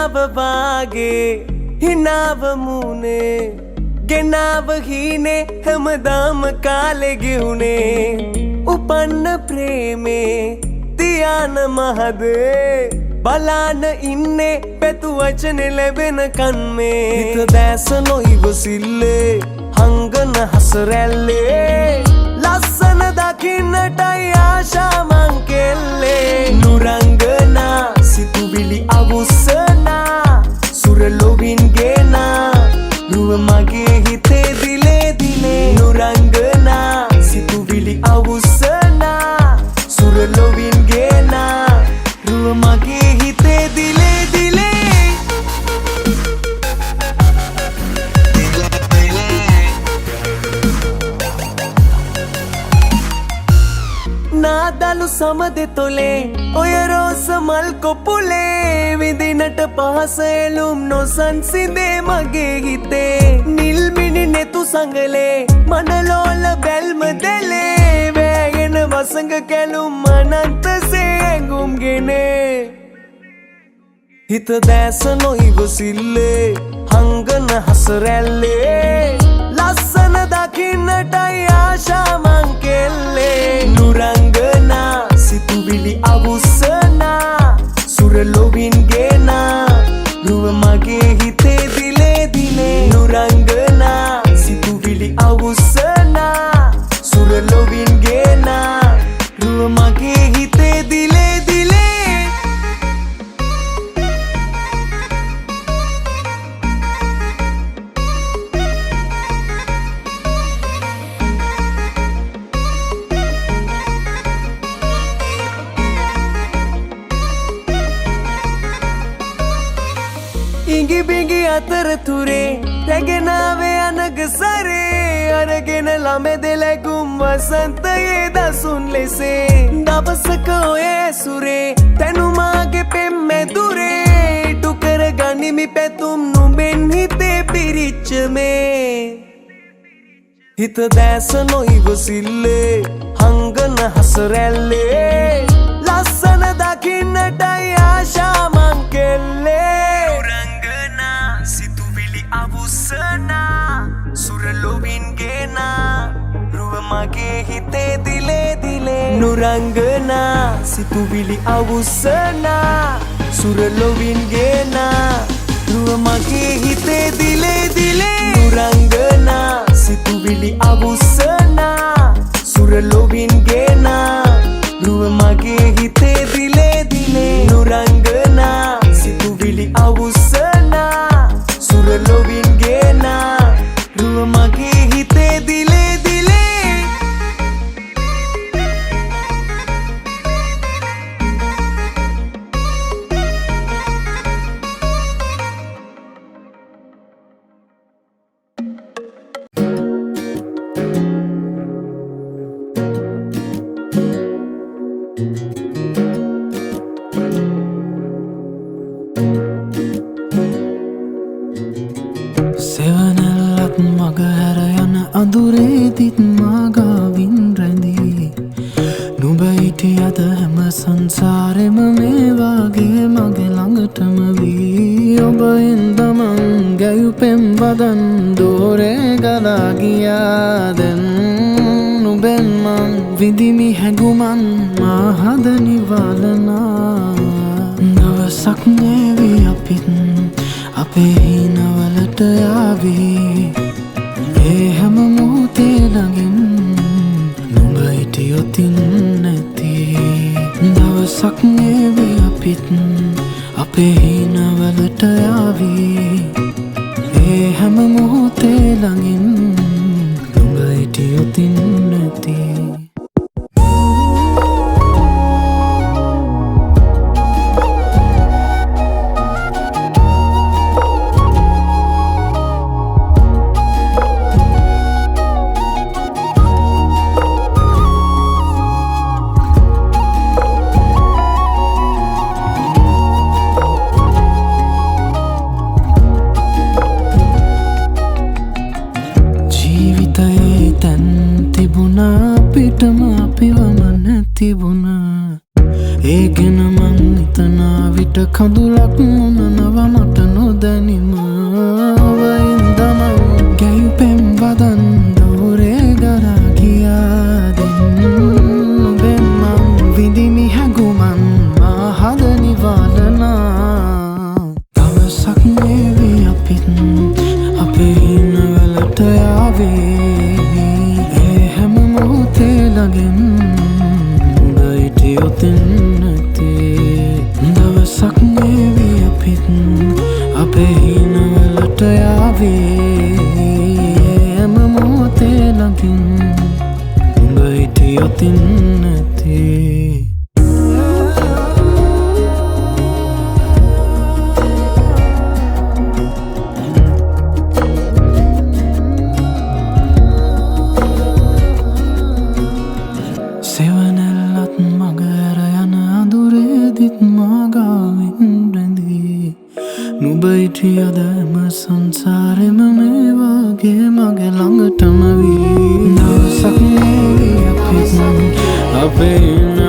හිනාව වාගේ හිනාව මූනේ ගෙනාව හීනේ හැමදාම කාලේ ගෙවුනේ උපන්න ප්‍රේමේ තියාන මහදේ බලාන ඉන්නේ පැතු වචන ලැබෙන කන්මේ හිත දැස නොයිවසිල්ලේ හංගන හසරැල්ලේ ලස්සන දකින්නටයි ආශා මං කෙල්ලේ නුරංගනා සිතුවිලි අවුස්සනා සුරලොවින් ගේනා රුව මගේ හිතේ දිලේ දිලේ නුරංගනා සිතුවිලි අවුස්සනා සුරලොවින් ගේනා රුව මගේ හිතේ දිලේ දිලේ නාදලු සමදෙ තොලේ ඔය රෝස මල් කොපුලේ විදිනට පහස එළුම් නොසන්සිදේ මගේ හිතේ නිල්මිනි නෙතු සංගලේ මනලෝල බැල්ම දෙලේ වෑගෙන වසඟ කැලුම් අනන්තසේ ඇඟුම්ගෙනේ හිත දැස නොයිවසිල්ලේ හංගන හසරැල්ලේ ලස්සන දකින්නටයි ආශා මං කෙල්ලේ නුරංගනා සිතුවිලි අවුස්සනා සුරලොවින් ගේනා රුව මගේ හිතේ දිලේ දිලේ නුරංගනා සිතුවිලි අවුස්සනා සුරලොවින් ගේනා රුව මගේ හිතේ දිලේ දිලේ ඉඟි බිඟි අතරතුරේ රැගෙනාවේ අනග සරේ අරගෙන ළමෙද ලැගුම් වසන්තයේ දසුන් ලෙසේ දවසක ඔය සුරේ තැනුමාගේ පෙම්මැදුරේ ඉටු කර ගනිමි පැතුම් නුඹෙන් හිතේ පිරිච්ච මේ හිත දැස නොයිවසිල්ලේ හංගන හසරැල්ලේ ලස්සන දකින්නටයි ආශා මං කෙල්ලේ සිතුවිලි අවුස්සනා සුරලොවින් ගේනා රුව මගේ හිතේ දිලේ දිලේ නුරංගනා සිතුවිලි අවුස්සනා සුරලොවින් ගේනා රුව මගේ හිතේ දිලේ දිලේ නුරංගනා සිතුවිලි අවුස්සනා සුරලොවින් ගේනා රුව මගේ හිතේ දිලේ දිලේ නුරංගනා සිතුවිලි අවුස්සනා සුරලොවින් ගේනා රුව මගේ හිතේ දිලේ දිලේ සෙවනැල්ලත් මග හැර යන අඳුරේදිත් මාගාවින් රැඳී නුඹ හිටියද හැම සංසාරෙම මේ වාගේ මගේ ළඟටම වී ඔබ ඉඳමන් ගැයුපෙම් වදන් දෝරේ ගලා ගියා දැන් නුඹෙන් මං විඳිමි හැඟුමන් මා හද නිවලනා දවසක් නේවි අපිත් අපේ හිනවලට යාවී ඒ හැම මොහොතේ ළඟින් නුඹ හිටියොතින් නැති දවසක් නේවි අපිත් අපේ හිනවලට යාවී ඒ හැම මොහොතේ ළඟින් නුඹ හිටියොතින් නැති පිටම අපිවම නැතිබුණා ඒ ගැන මං පතනා විට කඳුලක් මුණනව මට නොදැනිම වයින්දම ගැයු පෙම් වදන් දෝරේ ගරා ගියාදෙන් ඔබෙන් මං විඳිමි හැඟුමන් මා හද නිවාලනා දවසක් මේවි අපිත් අපේ හිනවලට යාවේ ඒ හැම මොහොතේ ළඟින් උඹ හිටියොතින් නැතේ දවසක් මේවි අපිත් අපේ හිනවලට යාවේ හැම මොහොතේ ළඟින් උඹ හිටියොතින් නැතේ සෙවනැල්ලත් මග ඇර යන අඳුරේදිත් මාගාවින් රැඳී නුඹ හිටියද එම සංසාරෙම මේ වගේ මගේ ළඟටම වී දවසක් මේවි අපිත් අපේ